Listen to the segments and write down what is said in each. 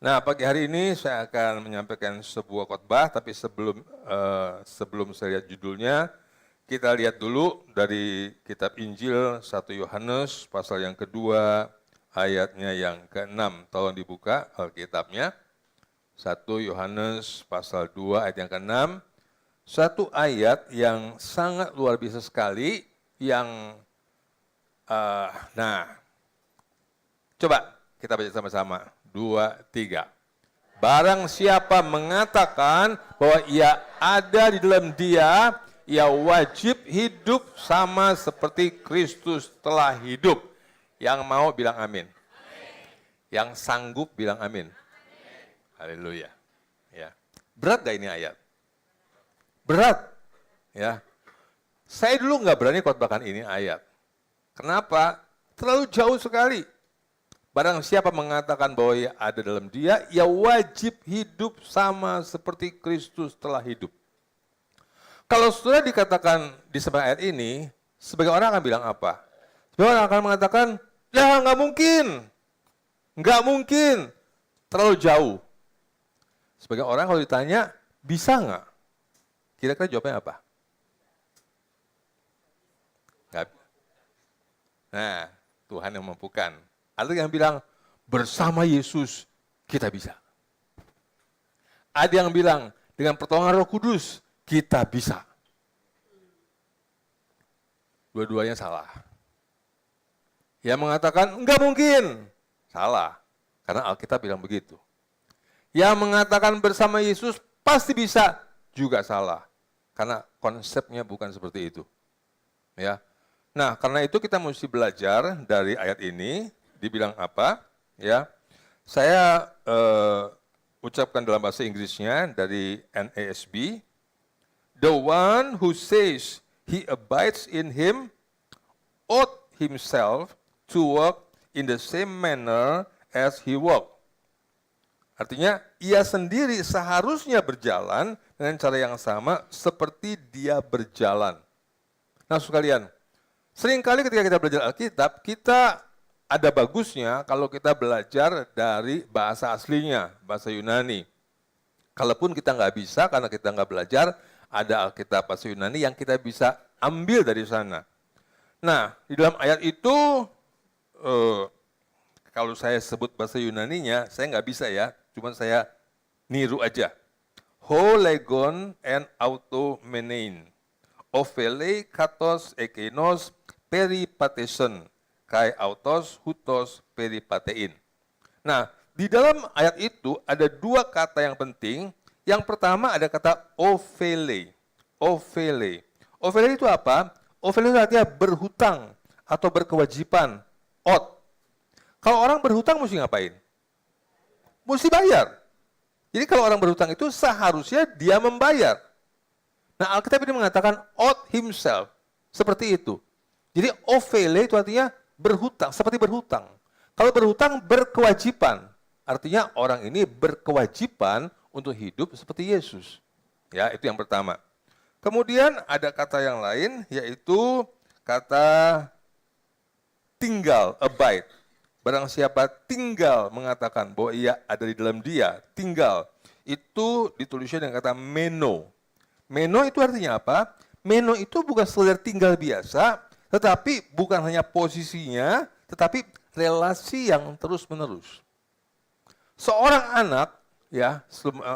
Nah, pagi hari ini saya akan menyampaikan sebuah khotbah, tapi sebelum saya lihat judulnya, kita lihat dulu dari kitab Injil 1 Yohanes pasal yang kedua, ayatnya yang ke-6. Tolong dibuka Alkitabnya. 1 Yohanes pasal 2 ayat yang ke-6. Satu ayat yang sangat luar biasa sekali, yang coba kita baca sama-sama. 2, 3. Barang siapa mengatakan bahwa ia ada di dalam Dia, ia wajib hidup sama seperti Kristus telah hidup. Yang mau bilang amin. Yang sanggup bilang amin. Haleluya. Ya. Berat gak ini ayat? Berat. Ya. Saya dulu nggak berani khotbahkan ini ayat. Kenapa? Terlalu jauh sekali. Barang siapa mengatakan bahwa ia ada dalam Dia, ia wajib hidup sama seperti Kristus telah hidup. Kalau sudah dikatakan di sebelah ayat ini, sebagai orang akan bilang apa? Sebagai orang akan mengatakan, ya nggak mungkin, terlalu jauh. Sebagai orang kalau ditanya, bisa nggak? Kira-kira jawabnya apa? Nggak. Nah, Tuhan yang memampukan. Ada yang bilang, bersama Yesus kita bisa. Ada yang bilang, dengan pertolongan Roh Kudus kita bisa. Dua-duanya salah. Yang mengatakan, enggak mungkin, salah. Karena Alkitab bilang begitu. Yang mengatakan bersama Yesus pasti bisa, juga salah. Karena konsepnya bukan seperti itu. Ya. Nah, karena itu kita mesti belajar dari ayat ini. Dibilang apa? Ya, saya ucapkan dalam bahasa Inggrisnya dari NASB. The one who says he abides in him ought himself to walk in the same manner as he walked. Artinya, ia sendiri seharusnya berjalan dengan cara yang sama seperti dia berjalan. Nah, sekalian, seringkali ketika kita belajar Alkitab, kita ada bagusnya kalau kita belajar dari bahasa aslinya, bahasa Yunani. Kalaupun kita nggak bisa, karena kita nggak belajar, ada Alkitab bahasa Yunani yang kita bisa ambil dari sana. Nah, di dalam ayat itu, kalau saya sebut bahasa Yunaninya, saya nggak bisa ya, cuma saya niru aja. Ho legon and automenein, ophele katos ekenos peripateson, kai autos, hutos, peripatein. Nah, di dalam ayat itu ada dua kata yang penting. Yang pertama ada kata ophele. Ophele. Ophele itu apa? Ophele itu artinya berhutang atau berkewajiban. Ot. Kalau orang berhutang mesti ngapain? Mesti bayar. Jadi kalau orang berhutang itu seharusnya dia membayar. Nah, Alkitab ini mengatakan ought himself. Seperti itu. Jadi ophele itu artinya berhutang, seperti berhutang. Kalau berhutang, berkewajiban. Artinya orang ini berkewajiban untuk hidup seperti Yesus. Ya, itu yang pertama. Kemudian ada kata yang lain, yaitu kata tinggal, abide. Barang siapa tinggal mengatakan bahwa ia ada di dalam Dia, tinggal. Itu ditulisnya dengan kata meno. Meno itu artinya apa? Meno itu bukan sekedar tinggal biasa, tetapi bukan hanya posisinya, tetapi relasi yang terus-menerus. Seorang anak, ya,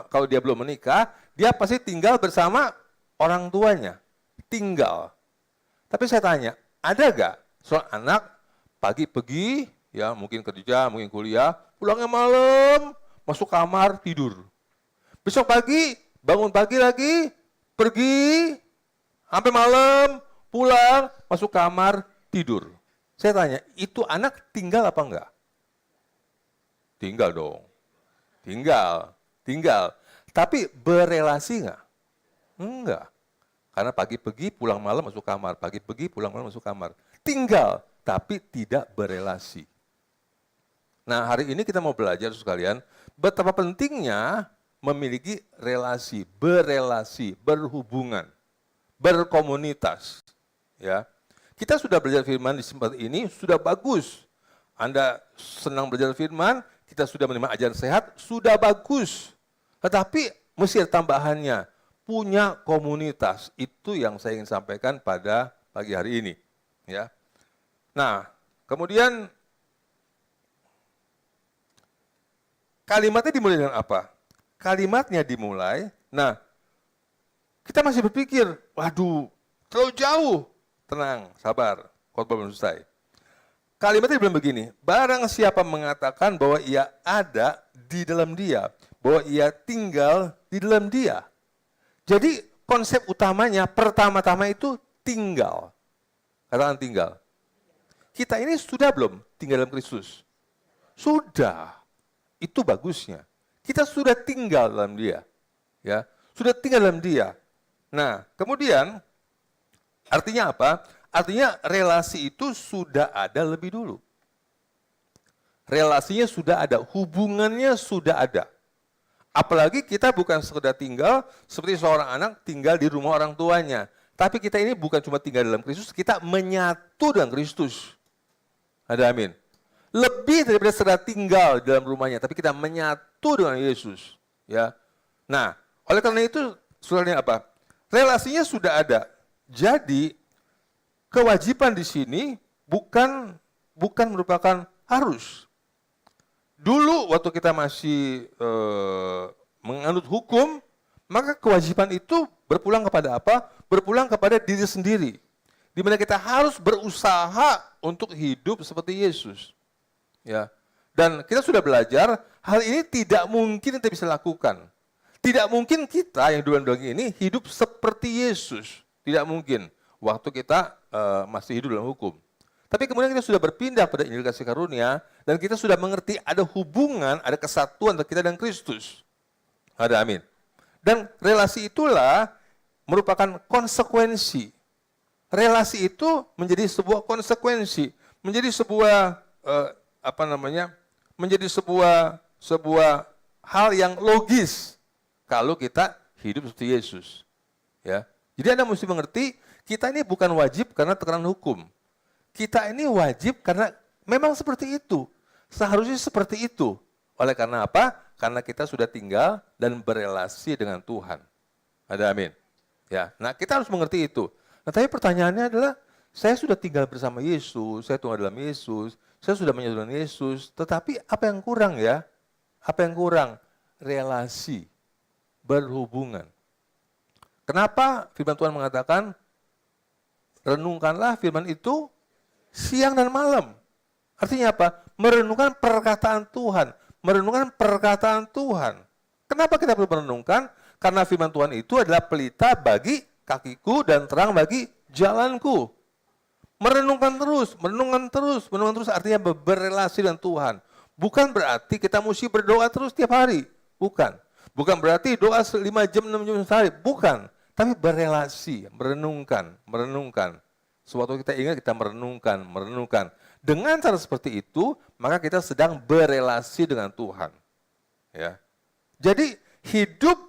kalau dia belum menikah, dia pasti tinggal bersama orang tuanya. Tinggal. Tapi saya tanya, ada gak seorang anak pagi pergi, ya mungkin kerja, mungkin kuliah, pulangnya malam, masuk kamar, tidur. Besok pagi, bangun pagi lagi, pergi, sampai malam, pulang, masuk kamar, tidur. Saya tanya, itu anak tinggal apa enggak? Tinggal dong. Tinggal. Tapi berelasi enggak? Enggak. Karena pagi pergi, pulang malam, masuk kamar. Pagi pergi, pulang malam, masuk kamar. Tinggal, tapi tidak berelasi. Nah, hari ini kita mau belajar sekalian, betapa pentingnya memiliki relasi, berelasi, berhubungan, berkomunitas. Ya, kita sudah belajar firman di tempat ini, sudah bagus. Anda senang belajar firman, kita sudah menerima ajaran sehat, sudah bagus. Tetapi mesti ada tambahannya, punya komunitas. Itu yang saya ingin sampaikan pada pagi hari ini. Ya. Nah, kemudian kalimatnya dimulai dengan apa? Kalimatnya dimulai, nah kita masih berpikir, waduh, terlalu jauh. Tenang, sabar, khotbah belum selesai. Kalimatnya bilang begini, barang siapa mengatakan bahwa ia ada di dalam dia, bahwa ia tinggal di dalam dia. Jadi konsep utamanya pertama-tama itu tinggal. Katakan tinggal. Kita ini sudah belum tinggal dalam Kristus? Sudah. Itu bagusnya. Kita sudah tinggal dalam dia. Ya, sudah tinggal dalam dia. Nah, kemudian artinya apa? Artinya relasi itu sudah ada lebih dulu. Relasinya sudah ada, hubungannya sudah ada. Apalagi kita bukan sekedar tinggal seperti seorang anak tinggal di rumah orang tuanya. Tapi kita ini bukan cuma tinggal dalam Kristus, kita menyatu dengan Kristus. Ada amin. Lebih daripada sekedar tinggal di dalam rumahnya, tapi kita menyatu dengan Yesus. Ya. Nah, oleh karena itu, saudara apa? Relasinya sudah ada. Jadi, kewajiban di sini bukan merupakan harus. Dulu waktu kita masih menganut hukum, maka kewajiban itu berpulang kepada apa? Berpulang kepada diri sendiri. Di mana kita harus berusaha untuk hidup seperti Yesus. Ya. Dan kita sudah belajar, hal ini tidak mungkin kita bisa lakukan. Tidak mungkin kita yang duluan-duluan ini hidup seperti Yesus. Tidak mungkin. Waktu kita masih hidup dalam hukum. Tapi kemudian kita sudah berpindah pada Injil Kasih Karunia, dan kita sudah mengerti ada hubungan, ada kesatuan antara kita dan Kristus. Ada amin. Dan relasi itulah merupakan konsekuensi. Relasi itu menjadi sebuah konsekuensi, menjadi sebuah menjadi sebuah hal yang logis kalau kita hidup seperti Yesus. Ya. Jadi Anda mesti mengerti, kita ini bukan wajib karena tekanan hukum. Kita ini wajib karena memang seperti itu. Seharusnya seperti itu. Oleh karena apa? Karena kita sudah tinggal dan berelasi dengan Tuhan. Ada amin. Ya. Nah, kita harus mengerti itu. Nah, tapi pertanyaannya adalah, saya sudah tinggal bersama Yesus, saya tinggal dalam Yesus, saya sudah menyatu dengan Yesus, tetapi apa yang kurang ya? Apa yang kurang? Relasi, berhubungan. Kenapa firman Tuhan mengatakan, renungkanlah firman itu siang dan malam. Artinya apa? Merenungkan perkataan Tuhan. Merenungkan perkataan Tuhan. Kenapa kita perlu merenungkan? Karena firman Tuhan itu adalah pelita bagi kakiku dan terang bagi jalanku. Merenungkan terus artinya berrelasi dengan Tuhan. Bukan berarti kita mesti berdoa terus tiap hari. Bukan. Bukan berarti doa 5 jam, 6 jam sehari. Bukan. Tapi berrelasi, merenungkan. Suatu kita ingat, kita merenungkan. Dengan cara seperti itu, maka kita sedang berrelasi dengan Tuhan. Ya. Jadi hidup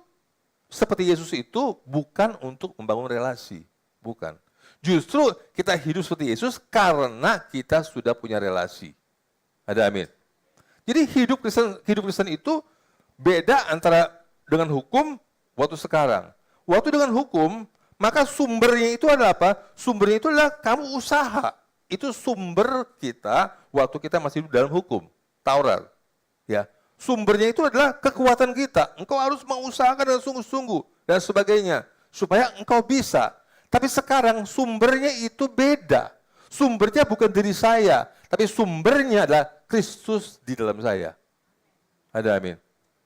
seperti Yesus itu bukan untuk membangun relasi. Bukan. Justru kita hidup seperti Yesus karena kita sudah punya relasi. Ada amin. Jadi hidup Kristen itu beda antara dengan hukum waktu sekarang. Waktu dengan hukum, maka sumbernya itu adalah apa? Sumbernya itu adalah kamu usaha. Itu sumber kita waktu kita masih hidup dalam hukum, Taurat. Ya. Sumbernya itu adalah kekuatan kita. Engkau harus mengusahakan dengan sungguh-sungguh dan sebagainya supaya engkau bisa. Tapi sekarang sumbernya itu beda. Sumbernya bukan diri saya, tapi sumbernya adalah Kristus di dalam saya. Ada amin.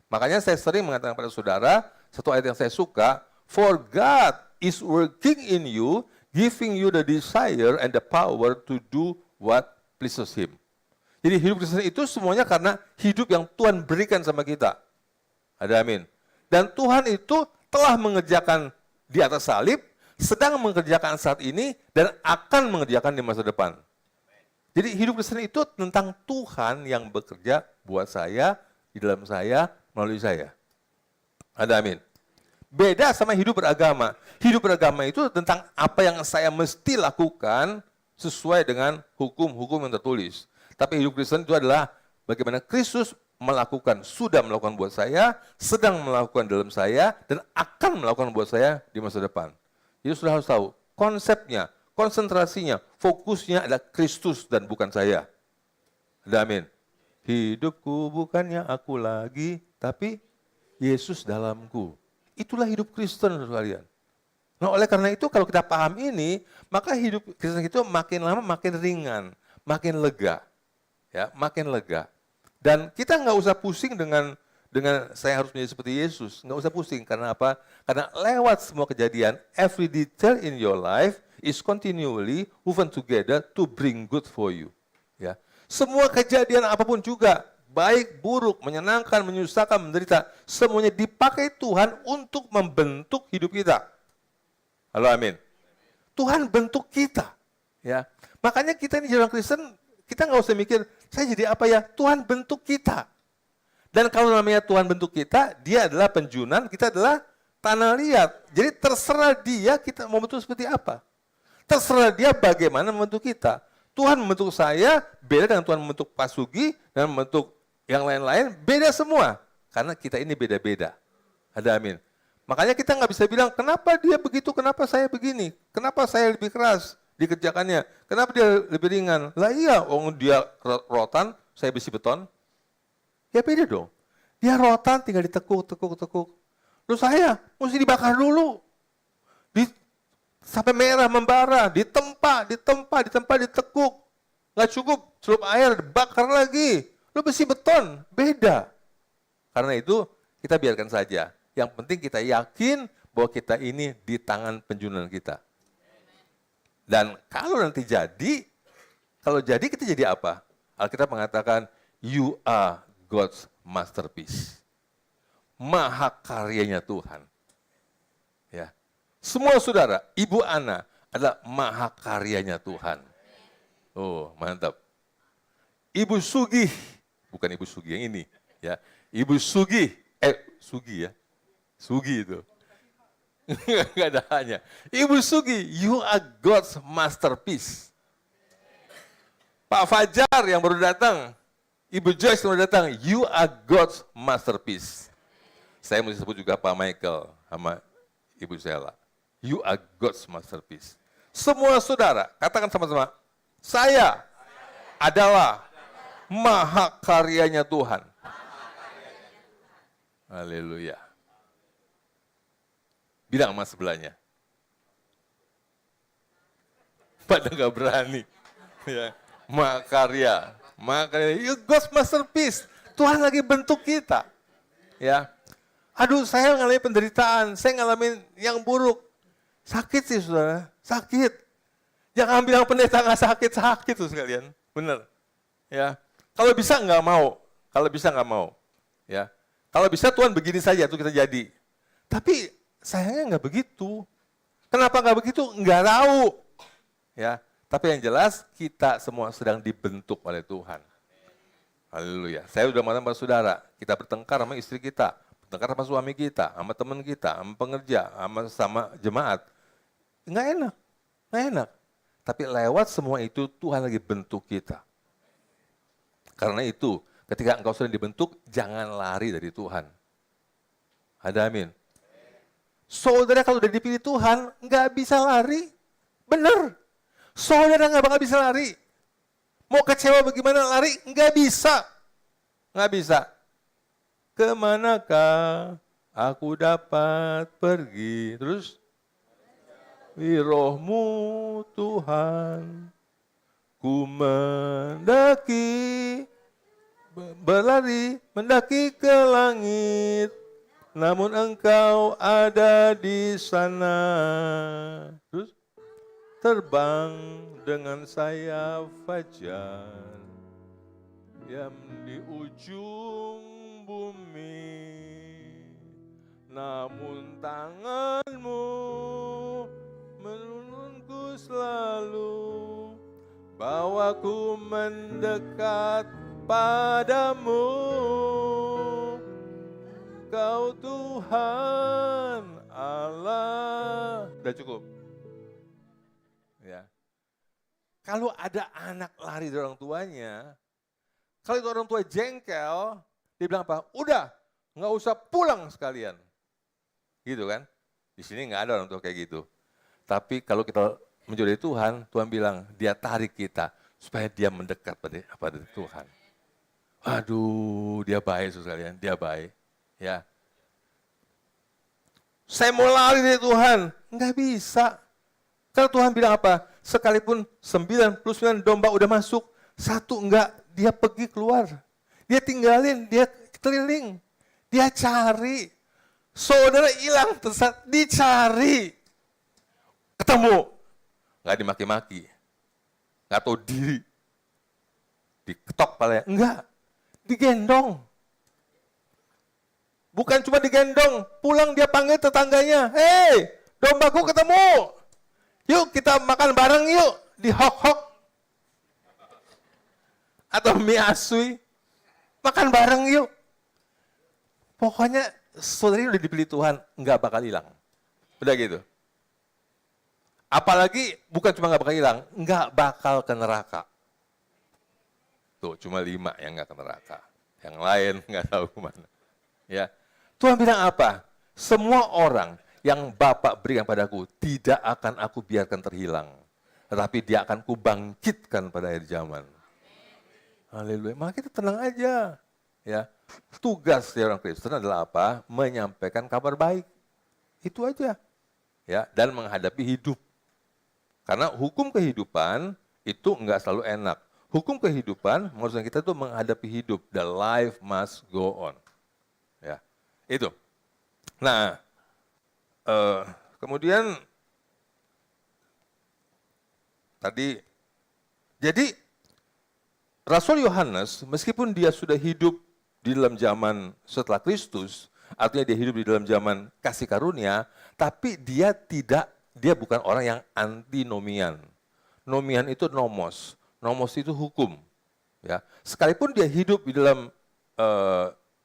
Makanya saya sering mengatakan pada saudara, satu ayat yang saya suka, for God is working in you, giving you the desire and the power to do what pleases Him. Jadi hidup Kristen itu semuanya karena hidup yang Tuhan berikan sama kita. Ada amin. Dan Tuhan itu telah mengerjakan di atas salib, sedang mengerjakan saat ini, dan akan mengerjakan di masa depan. Jadi hidup Kristen itu tentang Tuhan yang bekerja buat saya, di dalam saya, melalui saya. Ada amin. Beda sama hidup beragama. Hidup beragama itu tentang apa yang saya mesti lakukan sesuai dengan hukum-hukum yang tertulis. Tapi hidup Kristen itu adalah bagaimana Kristus melakukan, sudah melakukan buat saya, sedang melakukan dalam saya, dan akan melakukan buat saya di masa depan. Jadi sudah harus tahu konsepnya, konsentrasinya, fokusnya adalah Kristus dan bukan saya. Ada amin. Hidupku bukannya aku lagi, tapi Yesus dalamku. Itulah hidup Kristen, sekalian. Nah, oleh karena itu kalau kita paham ini, maka hidup Kristen itu makin lama makin ringan, makin lega. Ya, makin lega. Dan kita nggak usah pusing dengan saya harus menjadi seperti Yesus. Nggak usah pusing. Karena apa? Karena lewat semua kejadian, every detail in your life is continually woven together to bring good for you. Ya. Semua kejadian apapun juga, baik, buruk, menyenangkan, menyusahkan, menderita, semuanya dipakai Tuhan untuk membentuk hidup kita. Halo, amin. Tuhan bentuk kita. Ya. Makanya kita ini jadi orang Kristen, kita nggak usah mikir, saya jadi apa ya? Tuhan bentuk kita. Dan kalau namanya Tuhan bentuk kita, dia adalah penjunan, kita adalah tanah liat. Jadi terserah dia kita mau bentuk seperti apa. Terserah dia bagaimana membentuk kita. Tuhan membentuk saya, beda dengan Tuhan membentuk Pak Sugi, dan membentuk yang lain-lain, beda semua. Karena kita ini beda-beda. Ada amin. Makanya kita nggak bisa bilang, kenapa dia begitu, kenapa saya begini, kenapa saya lebih keras dikerjakannya, kenapa dia lebih ringan. Lah iya, dia rotan, saya besi beton. Ya beda dong. Dia rotan tinggal ditekuk. Terus saya mesti dibakar dulu. Sampai merah, membara, ditempa, ditekuk. Nggak cukup, celup air, bakar lagi. Lu besi beton, beda. Karena itu kita biarkan saja. Yang penting kita yakin bahwa kita ini di tangan penjunan kita. Dan kalau nanti jadi, kita jadi apa? Alkitab mengatakan, you are God's masterpiece. Maha karyanya Tuhan. Ya. Semua saudara, Ibu Ana adalah maha karyanya Tuhan. Oh, mantap. Ibu Sugi, bukan Ibu Sugi yang ini, ya. Ibu Sugi, Sugi ya. Sugi itu. Enggak ada hanya. Ibu Sugi, you are God's masterpiece. Pak Fajar yang baru datang, Ibu Joyce yang baru datang, you are God's masterpiece. Saya mesti sebut juga Pak Michael sama Ibu Sela. You are God's masterpiece. Semua saudara, katakan sama-sama, saya adalah maha karyanya Tuhan. Haleluya. Bilang sama sebelahnya. Pada nggak berani. Ya. Makarya. You God's masterpiece. Tuhan lagi bentuk kita. Ya. Aduh, saya ngalamin penderitaan. Saya ngalamin yang buruk. Sakit sih, saudara. Sakit. Jangan bilang pendeta nggak sakit. Sakit tuh sekalian. Bener. Ya. Kalau bisa nggak mau. Kalau bisa nggak mau. Ya. Kalau bisa Tuhan begini saja tuh kita jadi. Tapi sayangnya nggak begitu. Kenapa nggak begitu? Nggak tahu. Ya, tapi yang jelas kita semua sedang dibentuk oleh Tuhan. Haleluya. Saya udah mengatakan sama saudara, kita bertengkar sama istri kita, bertengkar sama suami kita, sama teman kita, sama pengerja, sama jemaat. Nggak enak, nggak enak. Tapi lewat semua itu Tuhan lagi bentuk kita. Karena itu, ketika engkau sedang dibentuk, jangan lari dari Tuhan. Ada amin. Saudara kalau udah dipilih Tuhan, nggak bisa lari. Bener. Saudara nggak bakal bisa lari. Mau kecewa bagaimana lari? Nggak bisa. Nggak bisa. Kemanakah aku dapat pergi? Terus? Roh-Mu Tuhan, ku mendaki, berlari, mendaki ke langit. Namun Engkau ada di sana. Terus terbang dengan sayap fajar yang di ujung bumi. Namun tangan-Mu menununku selalu, bawaku mendekat padamu. Kau Tuhan Allah. Udah cukup. Ya. Kalau ada anak lari dari orang tuanya, kalau itu orang tua jengkel, Dia bilang apa? Udah, nggak usah pulang sekalian. Gitu kan? Di sini nggak ada orang tua kayak gitu. Tapi kalau kita menjadi Tuhan, Tuhan bilang dia tarik kita supaya dia mendekat pada Tuhan. Aduh, dia baik sekalian, dia baik. Ya, saya mau lari dari Tuhan, nggak bisa. Kalau Tuhan bilang apa? Sekalipun 99 domba udah masuk, satu enggak, dia pergi keluar. Dia tinggalin, dia keliling, dia cari. Saudara hilang, tersesat, dicari. Ketemu, nggak dimaki-maki, nggak tahu diri. Diketok palanya, enggak, digendong. Bukan cuma digendong, pulang dia panggil tetangganya, hei, dombaku ketemu. Yuk kita makan bareng yuk, di hok-hok. Atau mie asui, makan bareng yuk. Pokoknya saudara udah dipilih Tuhan, nggak bakal hilang. Udah gitu. Apalagi bukan cuma nggak bakal hilang, nggak bakal ke neraka. Tuh, cuma 5 yang nggak ke neraka. Yang lain nggak tahu kemana. Ya. Tuhan bilang apa? Semua orang yang Bapa berikan padaku tidak akan aku biarkan terhilang. Tetapi dia akan kubangkitkan pada akhir zaman. Haleluya. Maka kita tenang aja. Ya. Tugas orang Kristen adalah apa? Menyampaikan kabar baik. Itu aja. Ya, dan menghadapi hidup. Karena hukum kehidupan itu enggak selalu enak. Hukum kehidupan maksudnya kita tuh menghadapi hidup. The life must go on. Ya, itu. Nah, kemudian tadi, jadi Rasul Yohanes meskipun dia sudah hidup di dalam zaman setelah Kristus, artinya dia hidup di dalam zaman kasih karunia, tapi dia bukan orang yang antinomian. Nomian itu nomos, nomos itu hukum. Ya, sekalipun dia hidup di dalam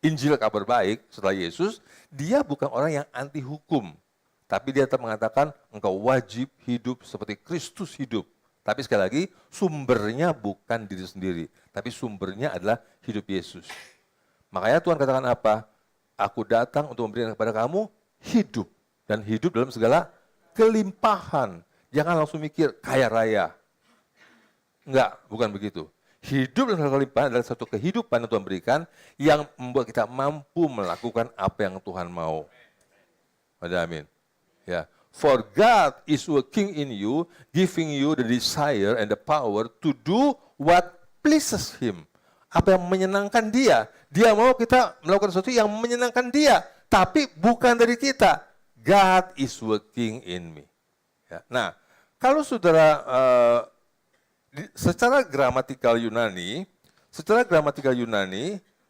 Injil kabar baik setelah Yesus, dia bukan orang yang anti hukum. Tapi dia tetap mengatakan engkau wajib hidup seperti Kristus hidup. Tapi sekali lagi sumbernya bukan diri sendiri, tapi sumbernya adalah hidup Yesus. Makanya Tuhan katakan apa? Aku datang untuk memberikan kepada kamu hidup. Dan hidup dalam segala kelimpahan. Jangan langsung mikir kaya raya. Enggak, bukan begitu. Hidup dalam segala kelimpahan adalah satu kehidupan yang Tuhan berikan yang membuat kita mampu melakukan apa yang Tuhan mau. Amin. Ya. For God is working in you, giving you the desire and the power to do what pleases Him. Apa yang menyenangkan Dia. Dia mau kita melakukan sesuatu yang menyenangkan Dia, tapi bukan dari kita. God is working in me. Ya. Nah, kalau saudara secara gramatikal Yunani,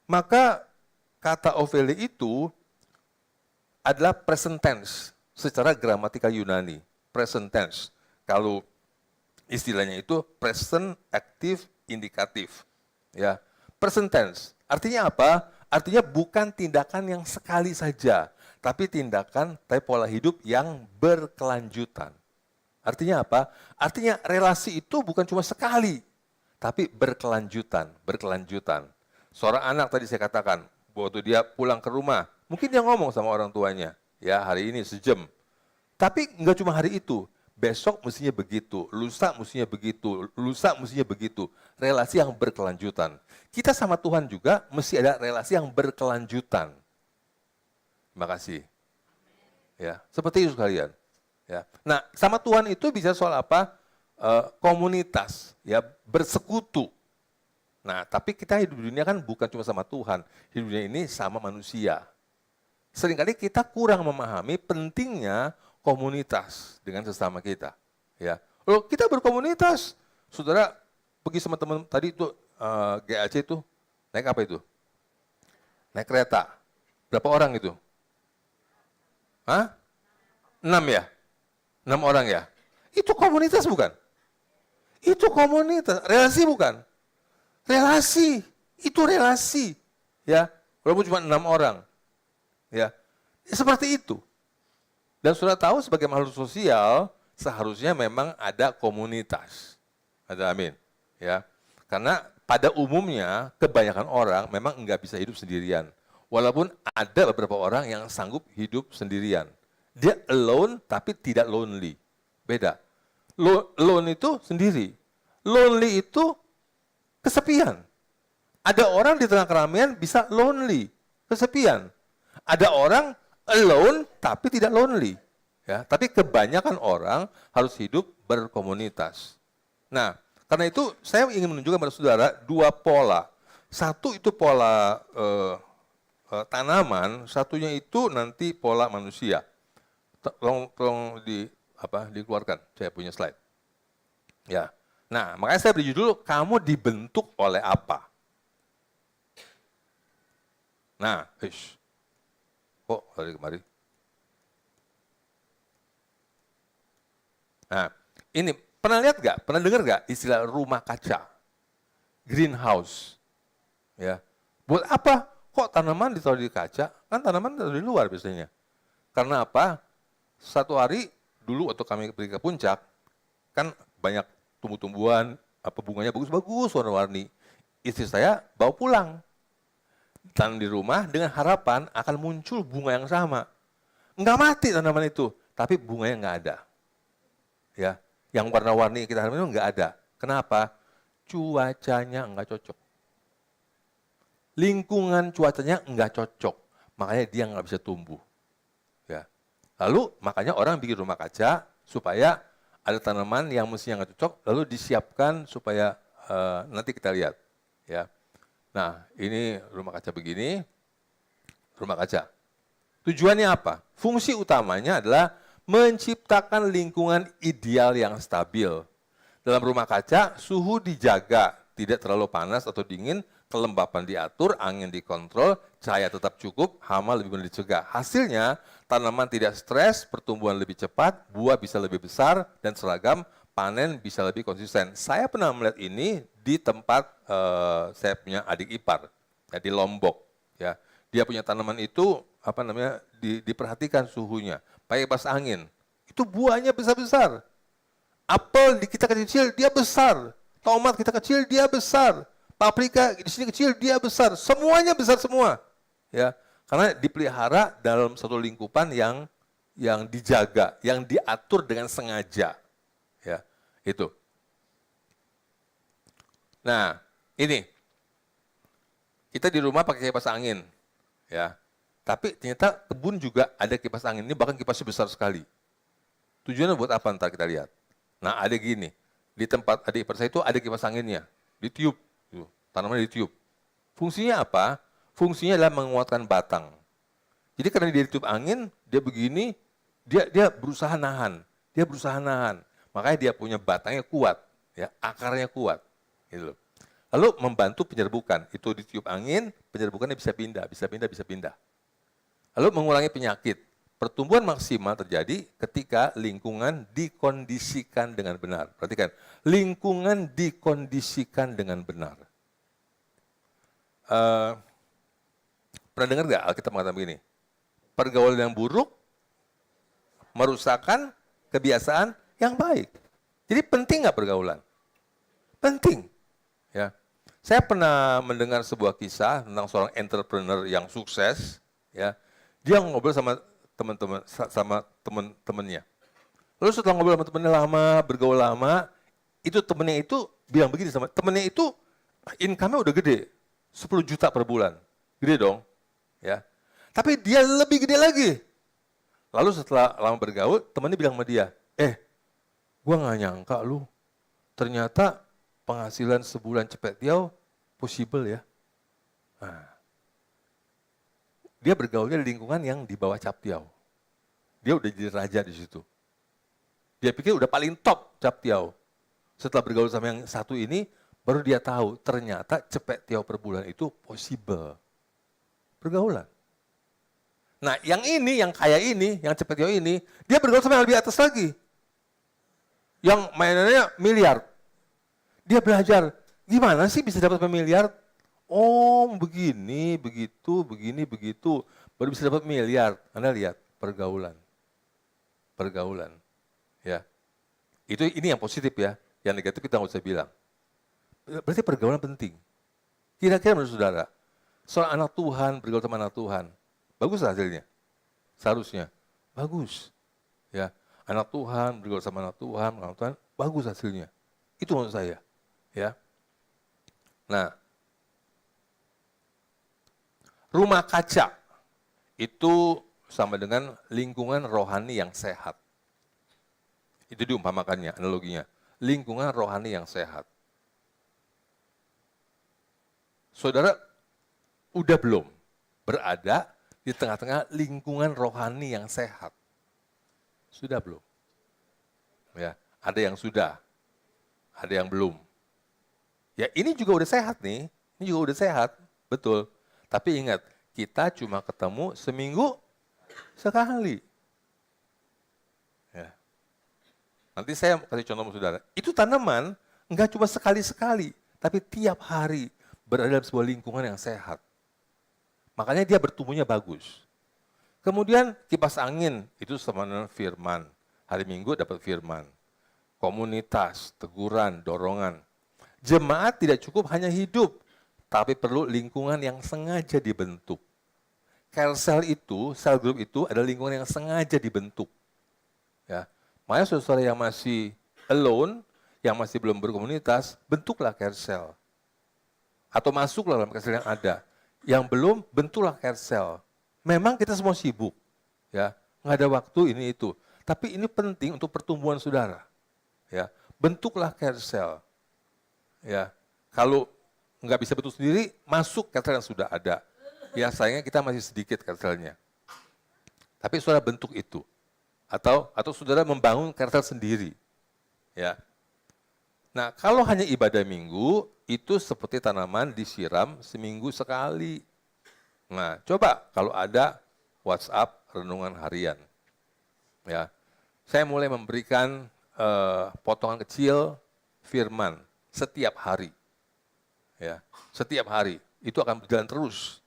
maka kata ovele itu adalah present tense. Secara gramatikal Yunani, present tense. Kalau istilahnya itu present active indikatif. Ya, present tense. Artinya apa? Artinya bukan tindakan yang sekali saja, tapi pola hidup yang berkelanjutan. Artinya apa? Artinya relasi itu bukan cuma sekali, tapi berkelanjutan. Seorang anak tadi saya katakan, waktu dia pulang ke rumah, mungkin dia ngomong sama orang tuanya, ya hari ini sejam. Tapi nggak cuma hari itu, besok mestinya begitu, lusa mestinya begitu. Relasi yang berkelanjutan. Kita sama Tuhan juga mesti ada relasi yang berkelanjutan. Terima kasih. Ya, seperti itu sekalian. Ya. Nah, sama Tuhan itu bisa soal apa? Komunitas, ya, bersekutu. Nah, tapi kita hidup di dunia kan bukan cuma sama Tuhan, hidup di dunia ini sama manusia. Seringkali kita kurang memahami pentingnya komunitas dengan sesama kita. Ya, loh, kita berkomunitas. Saudara pergi sama teman tadi itu GAC itu naik apa itu? Naik kereta. Berapa orang itu? Hah? 6 ya? 6 orang ya? Itu komunitas bukan? Itu komunitas, relasi bukan? Relasi, itu relasi. Ya, walaupun cuma 6 orang. Ya, seperti itu. Dan sudah tahu sebagai makhluk sosial, seharusnya memang ada komunitas. Ada amin. Ya, karena pada umumnya kebanyakan orang memang nggak bisa hidup sendirian. Walaupun ada beberapa orang yang sanggup hidup sendirian. Dia alone tapi tidak lonely. Beda. Lone itu sendiri. Lonely itu kesepian. Ada orang di tengah keramaian bisa lonely, kesepian. Ada orang alone tapi tidak lonely. Ya, tapi kebanyakan orang harus hidup berkomunitas. Nah, karena itu saya ingin menunjukkan pada saudara dua pola. Satu itu pola tanaman, satunya itu nanti pola manusia. Tolong dikeluarkan, saya punya slide. Ya, nah makanya saya beri judul, kamu dibentuk oleh apa? Nah, kok dari kemarin? Nah, ini pernah lihat nggak? Pernah dengar nggak istilah rumah kaca, greenhouse? Ya, buat apa? Kok tanaman ditaruh di kaca? Kan tanaman ditaruh di luar biasanya. Karena apa? Satu hari dulu waktu kami pergi ke puncak, kan banyak tumbuh-tumbuhan, bunganya bagus-bagus, warna-warni. Istri saya bawa pulang. Tanam di rumah dengan harapan akan muncul bunga yang sama. Nggak mati tanaman itu, tapi bunganya nggak ada. Ya, yang warna-warni kita harapkan itu nggak ada. Kenapa? Cuacanya nggak cocok. Lingkungan cuacanya nggak cocok, makanya dia nggak bisa tumbuh. Ya. Lalu makanya orang bikin rumah kaca supaya ada tanaman yang mestinya nggak cocok, lalu disiapkan supaya nanti kita lihat. Ya. Nah, ini rumah kaca begini, rumah kaca. Tujuannya apa? Fungsi utamanya adalah menciptakan lingkungan ideal yang stabil. Dalam rumah kaca, suhu dijaga, tidak terlalu panas atau dingin, kelembapan diatur, angin dikontrol, cahaya tetap cukup, hama lebih mudah dicegah. Hasilnya, tanaman tidak stres, pertumbuhan lebih cepat, buah bisa lebih besar dan seragam, panen bisa lebih konsisten. Saya pernah melihat ini di tempat saya punya adik ipar, ya, di Lombok. Ya. Dia punya tanaman itu diperhatikan suhunya, pakai kipas angin. Itu buahnya besar-besar. Apel di kita kecil dia besar, tomat kita kecil dia besar, paprika di sini kecil dia besar, semuanya besar semua. Ya, karena dipelihara dalam satu lingkupan yang dijaga, yang diatur dengan sengaja. Ya, itu. Nah, ini kita di rumah pakai kipas angin, ya. Tapi ternyata kebun juga ada kipas angin, ini bahkan kipasnya besar sekali. Tujuannya buat apa ntar kita lihat. Nah ada gini, di tempat adik ipar saya itu ada kipas anginnya, ditiup, tanamannya ditiup. Fungsinya apa? Fungsinya adalah menguatkan batang. Jadi karena dia ditiup angin, dia begini, dia berusaha nahan, makanya dia punya batangnya kuat, ya, akarnya kuat. Gitu. Lalu membantu penyerbukan, itu ditiup angin, penyerbukannya bisa pindah. Lalu mengurangi penyakit. Pertumbuhan maksimal terjadi ketika lingkungan dikondisikan dengan benar. Perhatikan, lingkungan dikondisikan dengan benar. Pernah dengar nggak Alkitab mengatakan begini? Pergaulan yang buruk merusakkan kebiasaan yang baik. Jadi penting nggak pergaulan? Penting. Ya. Saya pernah mendengar sebuah kisah tentang seorang entrepreneur yang sukses. Ya. Dia ngobrol sama teman-temannya. Lalu setelah ngobrol sama temannya lama, bergaul lama, itu temannya itu bilang begini sama temannya itu, income-nya udah gede, 10 juta per bulan. Gede dong. Ya. Tapi dia lebih gede lagi. Lalu setelah lama bergaul, temannya bilang sama dia, gua nggak nyangka lu, ternyata penghasilan sebulan cepet tiaw possible ya. Nah, dia bergaulnya di lingkungan yang di bawah Cap Tiaw. Dia udah jadi raja di situ. Dia pikir udah paling top Cap Tiaw. Setelah bergaul sama yang satu ini, baru dia tahu ternyata cepet tiaw per bulan itu possible. Pergaulan. Nah, yang ini, yang kaya ini, yang cepet tiaw ini, dia bergaul sama yang lebih atas lagi. Yang mainannya miliar. Dia belajar, gimana sih bisa dapat miliar? Oh, begini, begitu, baru bisa dapat miliar. Anda lihat, pergaulan. Ya. Ini yang positif ya, yang negatif kita nggak usah bilang. Berarti pergaulan penting. Kira-kira menurut saudara, seorang anak Tuhan bergaul sama anak Tuhan, bagus hasilnya? Seharusnya. Bagus. Ya, anak Tuhan bergaul sama anak Tuhan, bagus hasilnya. Itu menurut saya. Ya. Nah, rumah kaca itu sama dengan lingkungan rohani yang sehat. Itu diumpamakannya, analoginya. Lingkungan rohani yang sehat. Saudara udah belum berada di tengah-tengah lingkungan rohani yang sehat? Sudah belum? Ya, ada yang sudah, ada yang belum. Ya, ini juga udah sehat nih. Ini juga udah sehat, betul. Tapi ingat, kita cuma ketemu seminggu sekali. Ya. Nanti saya kasih contoh sama saudara. Itu tanaman enggak cuma sekali-sekali, tapi tiap hari berada dalam sebuah lingkungan yang sehat. Makanya dia bertumbuhnya bagus. Kemudian kipas angin, itu sama dengan firman. Hari Minggu dapat firman. Komunitas, teguran, dorongan. Jemaat tidak cukup hanya hidup, tapi perlu lingkungan yang sengaja dibentuk. Sel itu, sel group itu adalah lingkungan yang sengaja dibentuk. Ya. Makanya saudara yang masih alone, yang masih belum berkomunitas, bentuklah sel. Atau masuklah dalam sel yang ada. Yang belum, bentuklah sel. Memang kita semua sibuk, ya, nggak ada waktu ini itu. Tapi ini penting untuk pertumbuhan saudara. Ya, bentuklah sel. Ya, kalau nggak bisa bentuk sendiri, masuk sel yang sudah ada. Ya, sayangnya kita masih sedikit selnya. Tapi saudara bentuk itu. Atau saudara membangun sel sendiri. Ya. Nah, kalau hanya ibadah minggu, itu seperti tanaman disiram seminggu sekali. Nah, coba kalau ada WhatsApp renungan harian. Ya. Saya mulai memberikan potongan kecil firman setiap hari. Ya, setiap hari. Itu akan berjalan terus.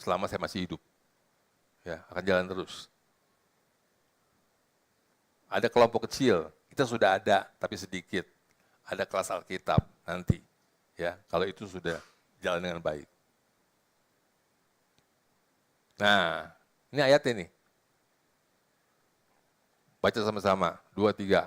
Selama saya masih hidup. Ya, akan jalan terus. Ada kelompok kecil, kita sudah ada, tapi sedikit. Ada kelas Alkitab nanti. Ya, kalau itu sudah jalan dengan baik. Nah, ini ayatnya nih. Baca sama-sama, 2, 3.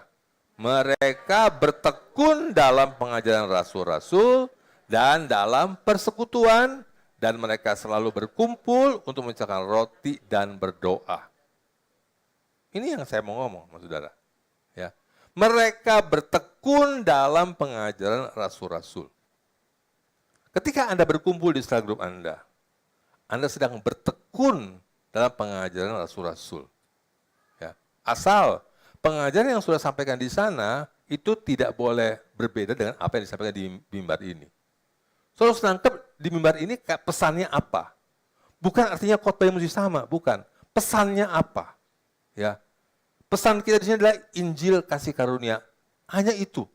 Mereka bertekun dalam pengajaran rasul-rasul dan dalam persekutuan, dan mereka selalu berkumpul untuk memecahkan roti dan berdoa. Ini yang saya mau ngomong, Mas Saudara. Ya. Mereka bertekun dalam pengajaran rasul-rasul. Ketika Anda berkumpul di sel grup Anda sedang bertekun dalam pengajaran rasul-rasul. Ya. Asal pengajaran yang sudah sampaikan di sana itu tidak boleh berbeda dengan apa yang disampaikan di mimbar ini. Saudara harus nangkep di mimbar ini pesannya apa? Bukan artinya khotbah yang mesti sama, bukan. Pesannya apa? Ya. Pesan kita di sini adalah Injil kasih karunia. Hanya itu.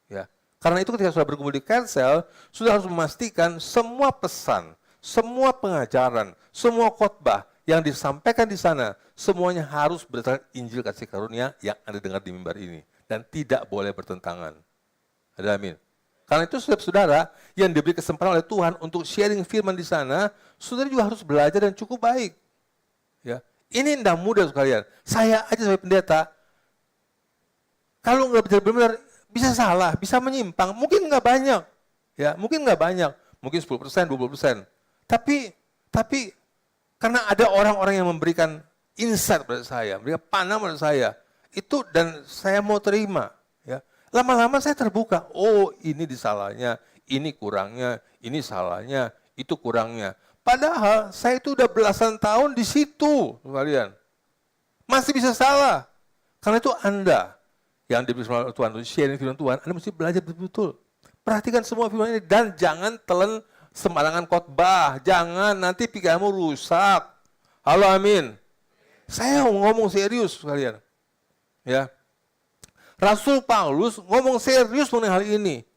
Ya. Karena itu ketika sudah berkumpul di Cancel, sudah harus memastikan semua pesan, semua pengajaran, semua khotbah yang disampaikan di sana, semuanya harus berdasarkan Injil kasih karunia yang Anda dengar di mimbar ini. Dan tidak boleh bertentangan. Ada amin. Karena itu saudara yang diberi kesempatan oleh Tuhan untuk sharing firman di sana, saudara juga harus belajar dan cukup baik. Ya. Ini tidak mudah sekalian. Saya aja sebagai pendeta, kalau nggak benar-benar bisa salah, bisa menyimpang, mungkin nggak banyak. Ya, mungkin nggak banyak, mungkin 10%, 20%. Tapi karena ada orang-orang yang memberikan insight pada saya, memberikan panah pada saya, itu dan saya mau terima. Ya. Lama-lama saya terbuka, oh ini disalahnya, ini kurangnya, ini salahnya, itu kurangnya. Padahal saya itu udah belasan tahun di situ, kalian. Masih bisa salah. Karena itu Anda yang diberi oleh Tuhan untuk sharing firman Tuhan, Anda mesti belajar betul-betul. Perhatikan semua firman ini dan jangan telan sembarangan khotbah. Jangan, nanti pikiranmu rusak. Halo, amin. Saya ngomong serius kalian. Ya. Rasul Paulus ngomong serius mengenai hal ini.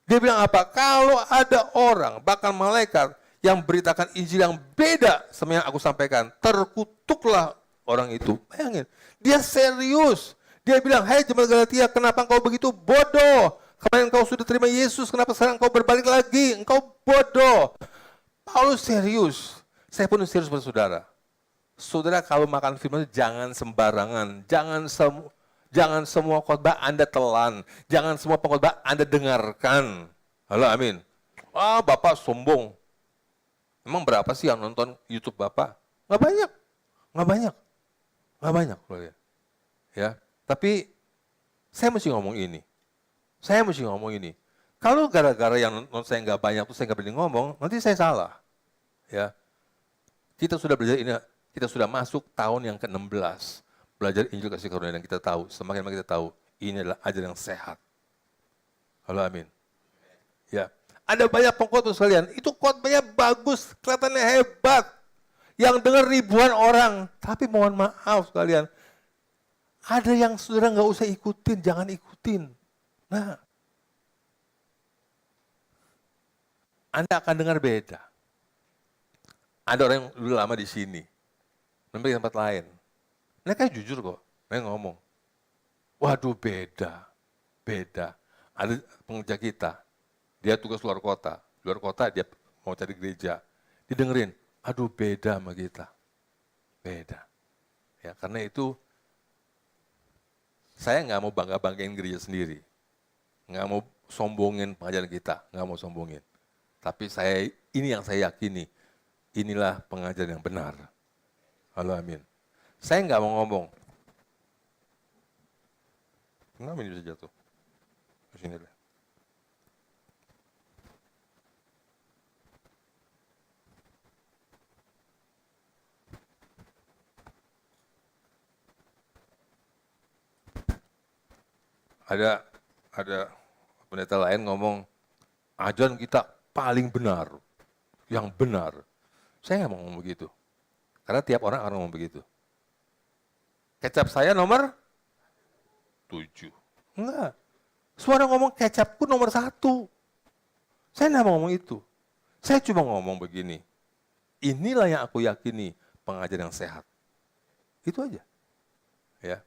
Dia bilang apa? Kalau ada orang, bahkan malaikat, yang beritakan Injil yang beda sama yang aku sampaikan, terkutuklah orang itu. Bayangin, dia serius. Dia bilang, hai jemaat Galatia, kenapa engkau begitu bodoh? Kemarin engkau sudah terima Yesus, kenapa sekarang engkau berbalik lagi? Engkau bodoh. Paulus serius. Saya pun serius pada saudara. Saudara kalau makan firman itu jangan sembarangan. Jangan semua khotbah Anda telan. Jangan semua pengkhotbah Anda dengarkan. Halo, amin. Bapak sombong. Emang berapa sih yang nonton YouTube Bapak? Nggak banyak. Nggak banyak. Nggak banyak. Ya. Tapi saya mesti ngomong ini. Kalau gara-gara yang nonton saya nggak banyak, terus saya nggak berani ngomong, nanti saya salah. Ya. Kita sudah belajar ini, kita sudah masuk tahun yang ke-16. Belajar Injil kasih karunia dan kita tahu, semakin kita tahu, ini adalah ajaran yang sehat. Halo, amin. Ya. Ada banyak pengkhotbah sekalian, itu khotbahnya bagus, kelihatannya hebat. Yang dengar ribuan orang, tapi mohon maaf sekalian, ada yang saudara nggak usah ikutin, jangan ikutin. Nah, Anda akan dengar beda. Ada orang yang dulu lama di sini, di tempat lain. Mereka jujur kok, mereka ngomong, waduh beda. Ada pengerja kita, dia tugas luar kota dia mau cari gereja, didengerin, aduh beda sama kita, beda. Ya karena itu saya nggak mau bangga-banggain gereja sendiri, nggak mau sombongin pengajaran kita, nggak mau sombongin. Tapi ini yang saya yakini, inilah pengajaran yang benar. Halo, amin. Saya nggak mau ngomong. Kenapa ini bisa jatuh? Sini deh. Ada pendeta lain ngomong, ajaran kita paling benar, yang benar. Saya nggak mau ngomong begitu, karena tiap orang akan ngomong begitu. Kecap saya nomor 7. Enggak. Suara ngomong kecapku nomor 1. Saya nggak mau ngomong itu. Saya cuma ngomong begini, inilah yang aku yakini pengajaran yang sehat. Itu aja. Ya.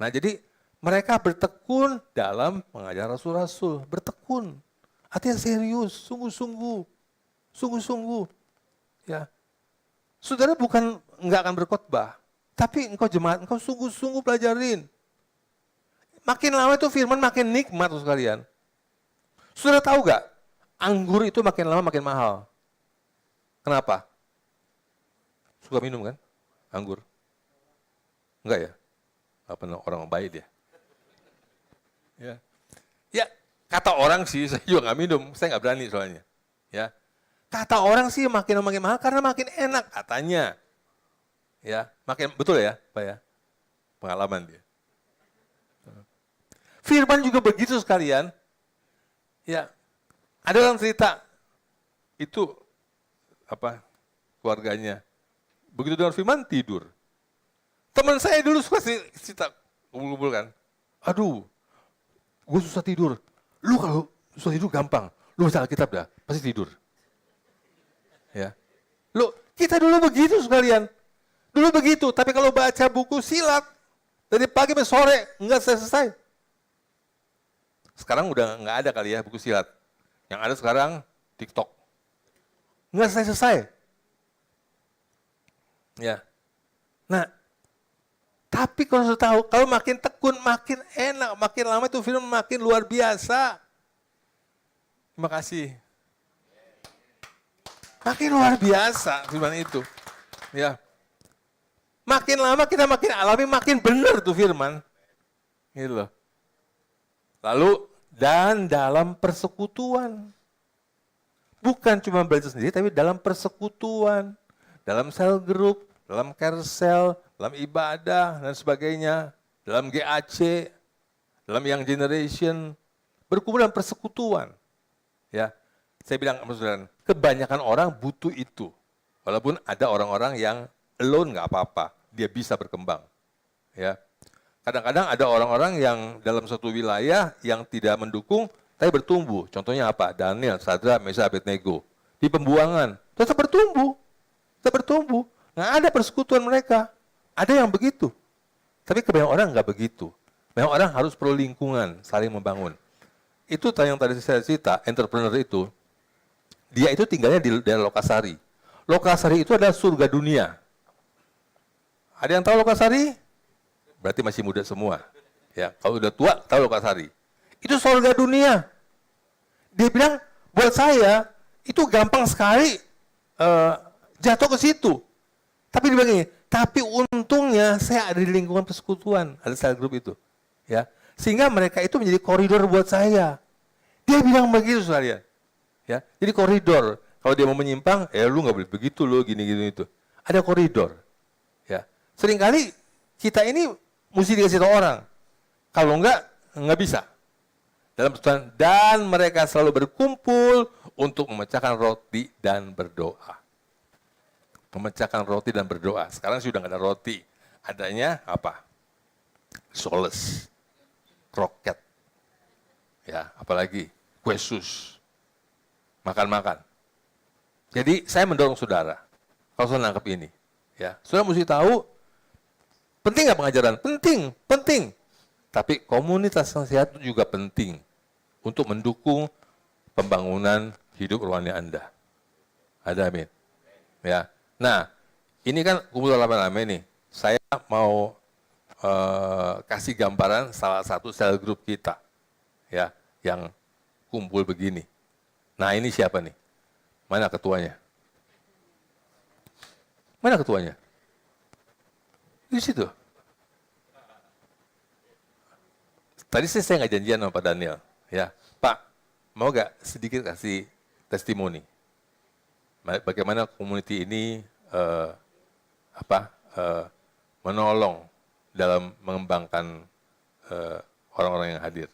Nah jadi, mereka bertekun dalam pengajaran rasul-rasul, bertekun. Artinya serius, sungguh-sungguh. Ya. Saudara bukan nggak akan berkhotbah, tapi engkau jemaat, engkau sungguh-sungguh pelajarin. Makin lama itu firman makin nikmat sekalian. Saudara tahu nggak? Anggur itu makin lama makin mahal. Kenapa? Suka minum kan? Anggur? Enggak ya? Apa orang baik dia? Ya, kata orang sih, saya juga nggak minum, saya nggak berani soalnya. Ya, kata orang sih makin mahal karena makin enak katanya. Ya, makin betul ya, Pak ya, pengalaman dia. Firman juga begitu sekalian. Ya, ada orang cerita itu keluarganya begitu dengar firman tidur. Teman saya dulu suka cerita kumpul-kumpul kan, aduh. Gue susah tidur. Lu kalau susah tidur gampang. Lu baca Alkitab dah, pasti tidur. Ya. Kita dulu begitu sekalian. Dulu begitu, tapi kalau baca buku silat, dari pagi sampai sore, enggak selesai. Sekarang udah enggak ada kali ya buku silat. Yang ada sekarang, TikTok. Enggak selesai. Ya. Nah, tapi kalau sudah tahu, kalau makin tekun, makin enak, makin lama itu film makin luar biasa. Terima kasih. Makin luar biasa firman itu. Ya. Makin lama kita makin alami, makin benar tuh firman. Gitu loh. Lalu, dan dalam persekutuan. Bukan cuma belajar sendiri, tapi dalam persekutuan. Dalam sel grup, dalam carousel, dalam ibadah dan sebagainya, dalam GAC, dalam Young Generation, berkumpul dalam persekutuan. Ya, saya bilang sama saudara, kebanyakan orang butuh itu. Walaupun ada orang-orang yang alone nggak apa-apa, dia bisa berkembang. Ya, kadang-kadang ada orang-orang yang dalam satu wilayah yang tidak mendukung, tapi bertumbuh. Contohnya apa? Daniel, Sadra, Mesa, Abednego. Di pembuangan, tetap bertumbuh. Nggak ada persekutuan mereka. Ada yang begitu. Tapi kebanyakan orang nggak begitu. Banyak orang harus perlu lingkungan, saling membangun. itu yang tadi saya cerita, entrepreneur itu, dia itu tinggalnya di daerah Lokasari. Lokasari itu adalah surga dunia. Ada yang tahu Lokasari? Berarti masih muda semua. Ya, kalau udah tua, tahu Lokasari. Itu surga dunia. Dia bilang, buat saya, itu gampang sekali jatuh ke situ. Tapi dia bilang gini, tapi untungnya saya ada di lingkungan persekutuan, ada sel grup itu. Ya, sehingga mereka itu menjadi koridor buat saya. Dia bilang begitu sekalian. Ya, jadi koridor. Kalau dia mau menyimpang, lu nggak boleh begitu loh, gini-gini itu. Ada koridor. Ya, seringkali kita ini mesti dikasih tahu orang. Kalau nggak bisa. Dalam persekutuan, dan mereka selalu berkumpul untuk memecahkan roti dan berdoa. Memecahkan roti dan berdoa. Sekarang sudah nggak ada roti. Adanya apa? Soles, kroket. Ya, apalagi kue sus. Makan-makan. Jadi saya mendorong saudara. Kalau saudara nangkep ini. Ya, saudara mesti tahu, penting nggak pengajaran? Penting, penting. Tapi komunitas yang sehat itu juga penting untuk mendukung pembangunan hidup rohani Anda. Ada amin. Ya. Nah, ini kan kumpul rame-rame nih. Saya mau kasih gambaran salah satu sel grup kita. Ya, yang kumpul begini. Nah, ini siapa nih? Mana ketuanya? Mana ketuanya? Di situ. Tadi saya nggak janjian sama Pak Daniel, ya Pak, mau nggak sedikit kasih testimoni, bagaimana community ini menolong dalam mengembangkan orang-orang yang hadir.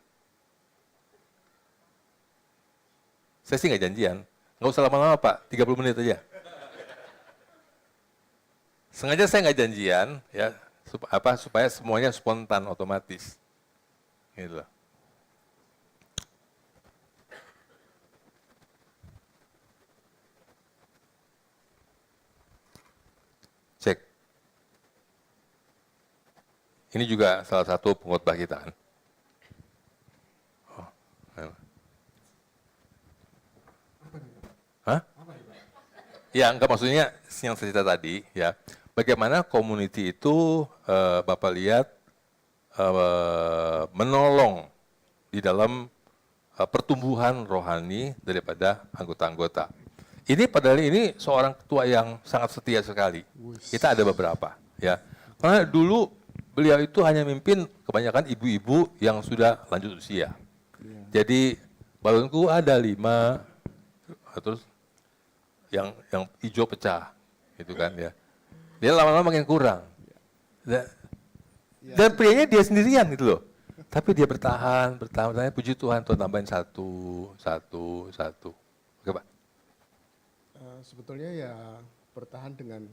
Saya sih nggak janjian, nggak usah lama-lama Pak, 30 menit aja. Sengaja saya nggak janjian, ya supaya semuanya spontan, otomatis. Gitu loh. Cek. Ini juga salah satu pengkhotbah kita kan. Oh, hah? Ya, enggak, maksudnya yang saya cerita tadi, ya. Bagaimana community itu Bapak lihat menolong di dalam pertumbuhan rohani daripada anggota-anggota. Ini padahal ini seorang ketua yang sangat setia sekali. Kita ada beberapa, ya. Karena dulu beliau itu hanya mimpin kebanyakan ibu-ibu yang sudah lanjut usia. Jadi balonku ada 5, terus yang hijau pecah, gitu kan ya. Dia lama-lama makin kurang. Dan prianya dia sendirian gitu loh. Tapi dia bertahan, puji Tuhan, Tuhan tambahin satu. Oke Pak? Sebetulnya ya bertahan dengan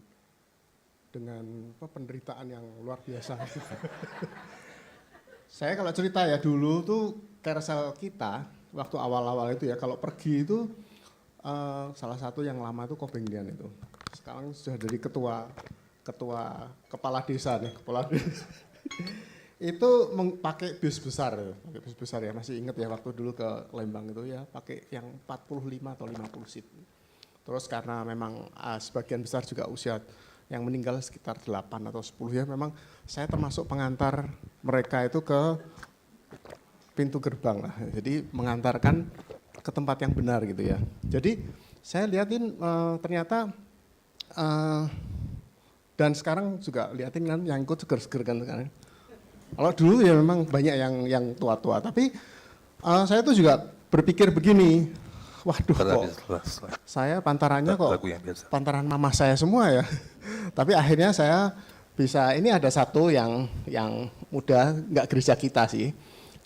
penderitaan yang luar biasa. Saya kalau cerita ya dulu tuh carousel kita, waktu awal-awal itu ya, kalau pergi itu salah satu yang lama itu Kobengdian itu. Sekarang sudah jadi kepala desa nih, kepala desa. Itu pakai bus besar ya, masih ingat ya waktu dulu ke Lembang itu ya pakai yang 45 atau 50 seat. Terus karena memang sebagian besar juga usia yang meninggal sekitar 8 atau 10 ya, memang saya termasuk pengantar mereka itu ke pintu gerbang lah. Jadi mengantarkan ke tempat yang benar gitu ya. Jadi saya lihatin ternyata dan sekarang juga lihatin kan yang ikut seger-seger kan sekarang. Kalau dulu ya memang banyak yang tua-tua, tapi saya tuh juga berpikir begini, waduh kok saya pantarannya kok pantaran mama saya semua ya. Tapi akhirnya saya bisa, ini ada satu yang muda, nggak gereja kita sih,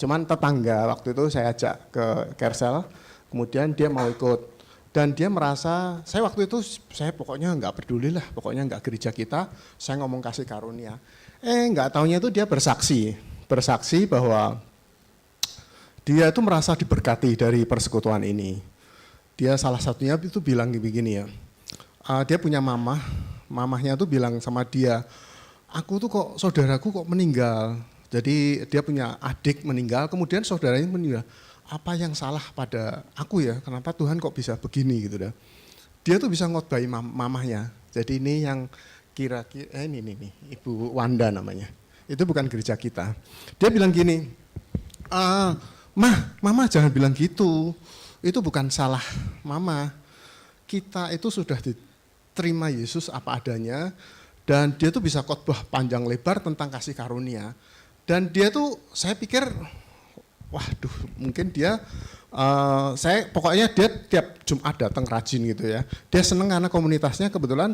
cuman tetangga waktu itu saya ajak ke Kersel, kemudian dia mau ikut. Dan dia merasa, saya waktu itu, saya pokoknya nggak peduli lah, pokoknya nggak gereja kita, saya ngomong kasih karunia. Nggak taunya itu dia bersaksi bahwa dia itu merasa diberkati dari persekutuan ini. Dia salah satunya itu bilang begini ya, dia punya mamahnya tuh bilang sama dia, aku tuh kok saudaraku kok meninggal. Jadi dia punya adik meninggal, kemudian saudaranya meninggal. apa yang salah pada aku ya, kenapa Tuhan kok bisa begini gitu dah. Dia tuh bisa ngotbahi mamahnya. Jadi ini yang kira-kira ini nih, Ibu Wanda namanya. Itu bukan gereja kita. Dia bilang gini, Mama jangan bilang gitu. Itu bukan salah Mama. Kita itu sudah diterima Yesus apa adanya, dan dia tuh bisa khotbah panjang lebar tentang kasih karunia. Dan dia tuh, saya pikir, waduh, mungkin dia, pokoknya dia tiap Jumat datang rajin gitu ya. Dia seneng karena komunitasnya kebetulan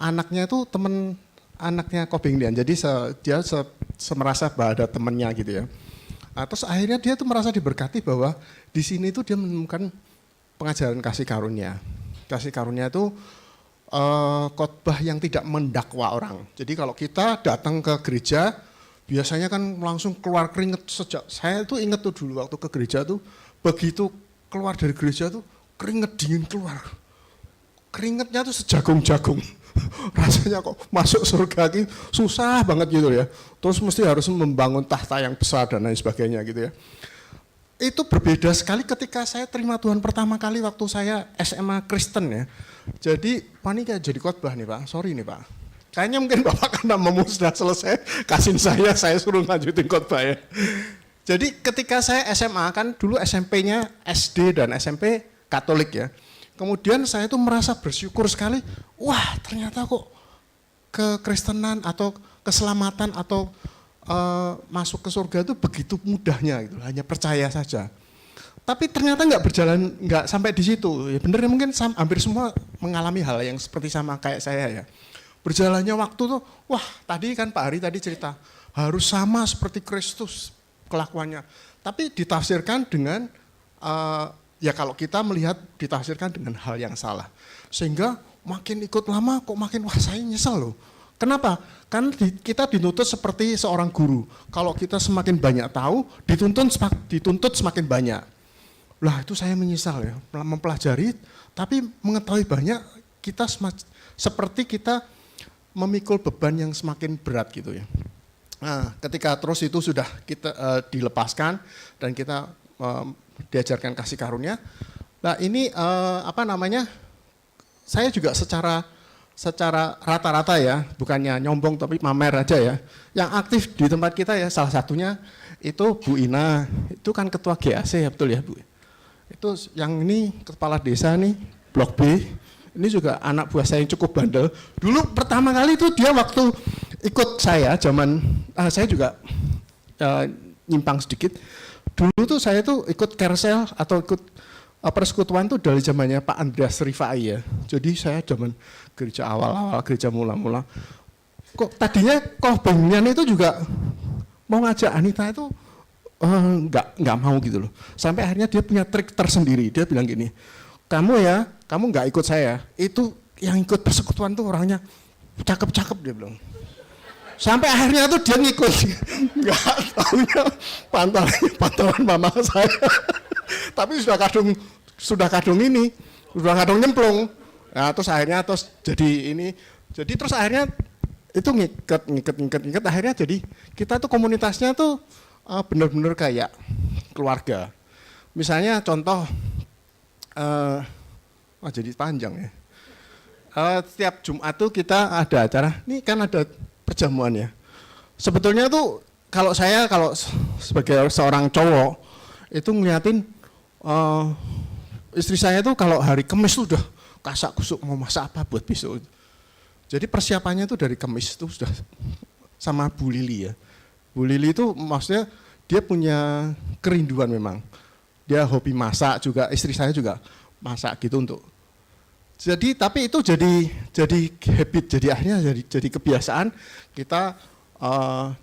anaknya itu temen anaknya Kobengdian, jadi dia merasa bahwa ada temennya gitu ya. Terus akhirnya dia tuh merasa diberkati bahwa di sini tuh dia menemukan pengajaran kasih karunia. Kasih karunia itu khotbah yang tidak mendakwa orang. Jadi kalau kita datang ke gereja, biasanya kan langsung keluar keringet sejak, saya tuh inget tuh dulu waktu ke gereja tuh, begitu keluar dari gereja tuh keringet dingin keluar. Keringetnya tuh sejagung-jagung. Rasanya kok masuk surga gitu, susah banget gitu ya. Terus mesti harus membangun tahta yang besar dan lain sebagainya gitu ya. Itu berbeda sekali ketika saya terima Tuhan pertama kali waktu saya SMA Kristen ya. Jadi, Pak ini kayak jadi khotbah nih Pak, sorry nih Pak. Kayaknya mungkin Bapak karena mau sudah selesai, kasihin saya suruh lanjutin khotbah ya. Jadi ketika saya SMA kan dulu SMP-nya SD dan SMP Katolik ya. Kemudian saya tuh merasa bersyukur sekali, wah ternyata kok kekristenan atau keselamatan atau masuk ke surga itu begitu mudahnya gitu, hanya percaya saja. Tapi ternyata nggak sampai di situ. Ya bener mungkin hampir semua mengalami hal yang seperti sama kayak saya ya. Berjalannya waktu tuh, wah tadi kan Pak Hari tadi cerita, harus sama seperti Kristus kelakuannya. Tapi ditafsirkan dengan, ya kalau kita melihat ditafsirkan dengan hal yang salah. Sehingga makin ikut lama kok makin, wah saya nyesel loh. Kenapa? Kan kita dituntut seperti seorang guru. Kalau kita semakin banyak tahu, dituntut semakin banyak. Lah itu saya menyesal ya, mempelajari, tapi mengetahui banyak, kita seperti kita memikul beban yang semakin berat gitu ya. Nah, ketika terus itu sudah kita dilepaskan dan kita diajarkan kasih karunia. Nah ini saya juga secara rata-rata ya, bukannya nyombong tapi mamer aja ya. Yang aktif di tempat kita ya salah satunya itu Bu Ina, itu kan ketua GAC ya betul ya Bu. Itu yang ini kepala desa nih, Blok B. Ini juga anak buah saya yang cukup bandel. Dulu pertama kali itu dia waktu ikut saya, saya juga nyimpang sedikit. Dulu tuh saya tuh ikut Kersel atau ikut persekutuan tuh dari zamannya Pak Andreas Rifai ya. Jadi saya zaman gereja awal-awal, gereja mula-mula. Kok tadinya Kobengdian itu juga mau ngajak Anita itu nggak mau gitu loh. Sampai akhirnya dia punya trik tersendiri. Dia bilang gini, kamu nggak ikut saya, itu yang ikut persekutuan tuh orangnya cakep-cakep dia bilang. Sampai akhirnya tuh dia ngikut, nggak tahunya pantalan mama saya. Tapi sudah kadung nyemplung. Nah, terus akhirnya jadi terus akhirnya itu ngiket akhirnya jadi kita tuh komunitasnya tuh benar-benar kayak keluarga. Misalnya contoh, jadi panjang ya. Setiap Jumat tuh kita ada acara, ini kan ada perjamuan ya. Sebetulnya tuh kalau sebagai seorang cowok itu ngeliatin istri saya tuh kalau hari Kamis tuh udah kasak kusuk mau masak apa buat besok. Jadi persiapannya tuh dari Kamis tuh sudah sama Bu Lili ya. Bu Lili itu maksudnya dia punya kerinduan memang. Dia hobi masak juga, istri saya juga masak gitu untuk. Jadi tapi itu jadi habit, jadi akhirnya jadi kebiasaan kita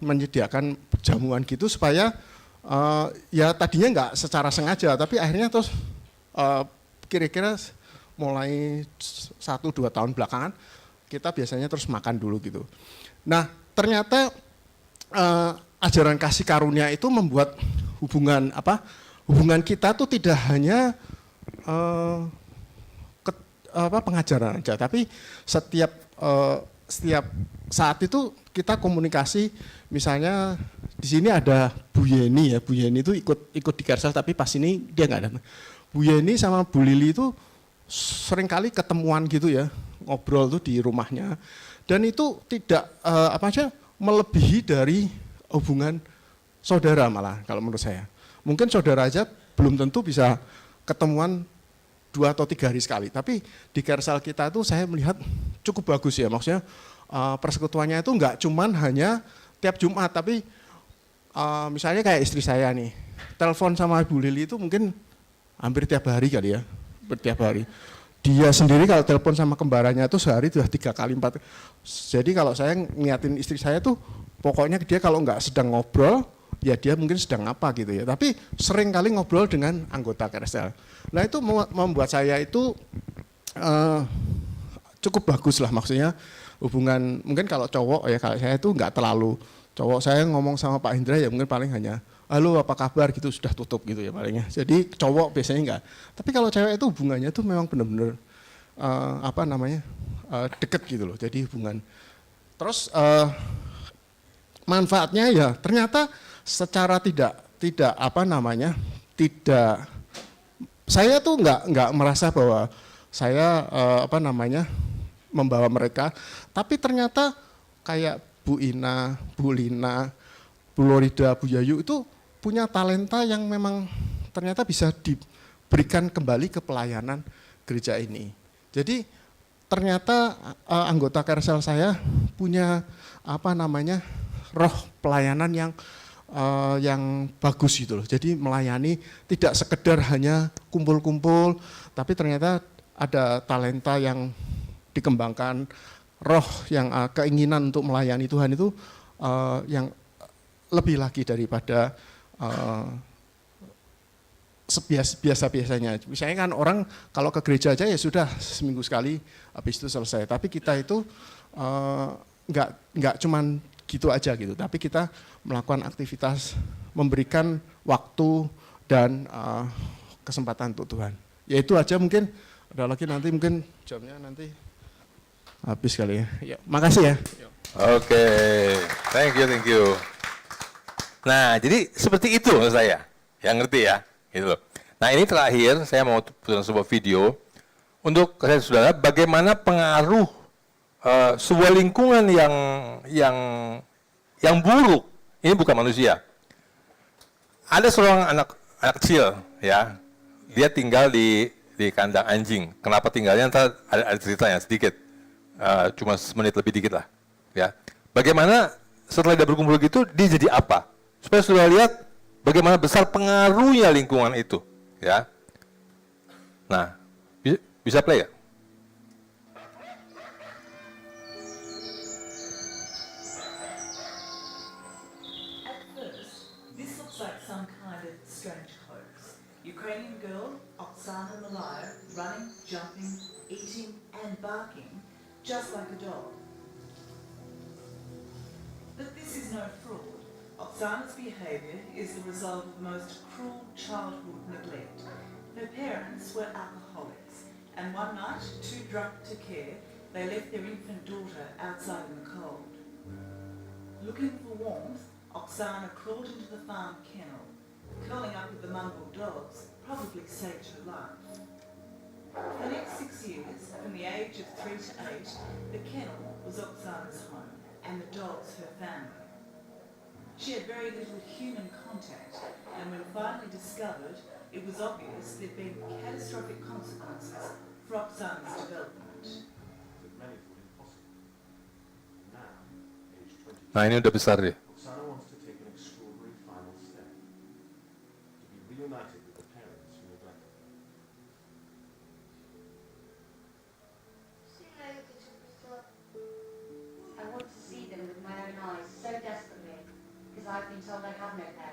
menyediakan jamuan gitu supaya ya tadinya nggak secara sengaja, tapi akhirnya terus kira-kira mulai 1-2 tahun belakangan kita biasanya terus makan dulu gitu. Nah ternyata ajaran kasih karunia itu membuat hubungan kita tuh tidak hanya pengajaran aja, tapi setiap saat itu kita komunikasi, misalnya di sini ada Bu Yeni ya. Bu Yeni itu ikut di Kersel tapi pas ini dia nggak datang. Bu Yeni sama Bu Lili itu seringkali ketemuan gitu ya, ngobrol tuh di rumahnya. Dan itu tidak melebihi dari hubungan saudara malah kalau menurut saya. Mungkin saudara aja belum tentu bisa ketemuan 2 atau 3 hari sekali. Tapi di Kersal kita itu saya melihat cukup bagus ya. Maksudnya persekutuannya itu enggak cuman hanya tiap Jumat, tapi misalnya kayak istri saya nih, telepon sama Bu Lili itu mungkin hampir tiap hari kali ya, tiap hari. Dia sendiri kalau telepon sama kembarannya itu sehari sudah 3 kali 4. Jadi kalau saya ngiatin istri saya tuh pokoknya dia kalau nggak sedang ngobrol, ya dia mungkin sedang apa gitu ya. Tapi sering kali ngobrol dengan anggota Kersel. Nah itu membuat saya itu cukup bagus lah, maksudnya hubungan. Mungkin kalau cowok ya, kalau saya itu nggak terlalu cowok, saya ngomong sama Pak Hendra ya mungkin paling hanya halo apa kabar gitu, sudah tutup gitu ya palingnya. Jadi cowok biasanya enggak. Tapi kalau cewek itu hubungannya itu memang benar-benar deket gitu loh. Jadi hubungan. Terus manfaatnya ya ternyata secara tidak saya tuh nggak merasa bahwa saya membawa mereka, tapi ternyata kayak Bu Ina, Bu Lina, Bu Lorida, Bu Yayu itu punya talenta yang memang ternyata bisa diberikan kembali ke pelayanan gereja ini. Jadi ternyata anggota Kersel saya punya roh pelayanan yang bagus gitu loh. Jadi melayani tidak sekedar hanya kumpul-kumpul, tapi ternyata ada talenta yang dikembangkan, roh yang keinginan untuk melayani Tuhan itu yang lebih lagi daripada biasa-biasanya. Misalnya kan orang kalau ke gereja aja ya sudah seminggu sekali, habis itu selesai. Tapi kita itu nggak cuman gitu aja gitu, tapi kita melakukan aktivitas, memberikan waktu dan kesempatan untuk Tuhan. Ya itu aja, mungkin ada lagi nanti, mungkin jamnya nanti habis kali ya. Ya, makasih ya. Oke, thank you. Nah, jadi seperti itu menurut saya, yang ngerti ya, gitu loh. Nah ini terakhir saya mau putar sebuah video untuk saudara, bagaimana pengaruh sebuah lingkungan yang buruk. Ini bukan manusia. Ada seorang anak kecil, ya, dia tinggal di kandang anjing. Kenapa tinggalnya? Ntar ada ceritanya sedikit, cuma semenit lebih dikit lah, ya. Bagaimana setelah dia berkumpul gitu, dia jadi apa? Supaya sudah lihat bagaimana besar pengaruhnya lingkungan itu, ya. Nah, bisa play ya? At first, this looks like some kind of strange hoax. Ukrainian girl Oksana Malaya running, jumping, eating and barking just like a dog. But this is no fraud. Oksana's behaviour is the result of the most cruel childhood neglect. Her parents were alcoholics, and one night, too drunk to care, they left their infant daughter outside in the cold. Looking for warmth, Oksana crawled into the farm kennel. Curling up with the mongrel dogs probably saved her life. For the next 6 years, from the age of 3 to 8, the kennel was Oksana's home, and the dogs her family. She had very little human contact, and when finally discovered, it was obvious there'd been catastrophic consequences for Oksana's development. Nah ini udah besar deh. Oksana wants to take an extraordinary final step, to be reunited with the parents who neglected her. I want to see them with my own eyes so desperately, because I've been told I have no parents.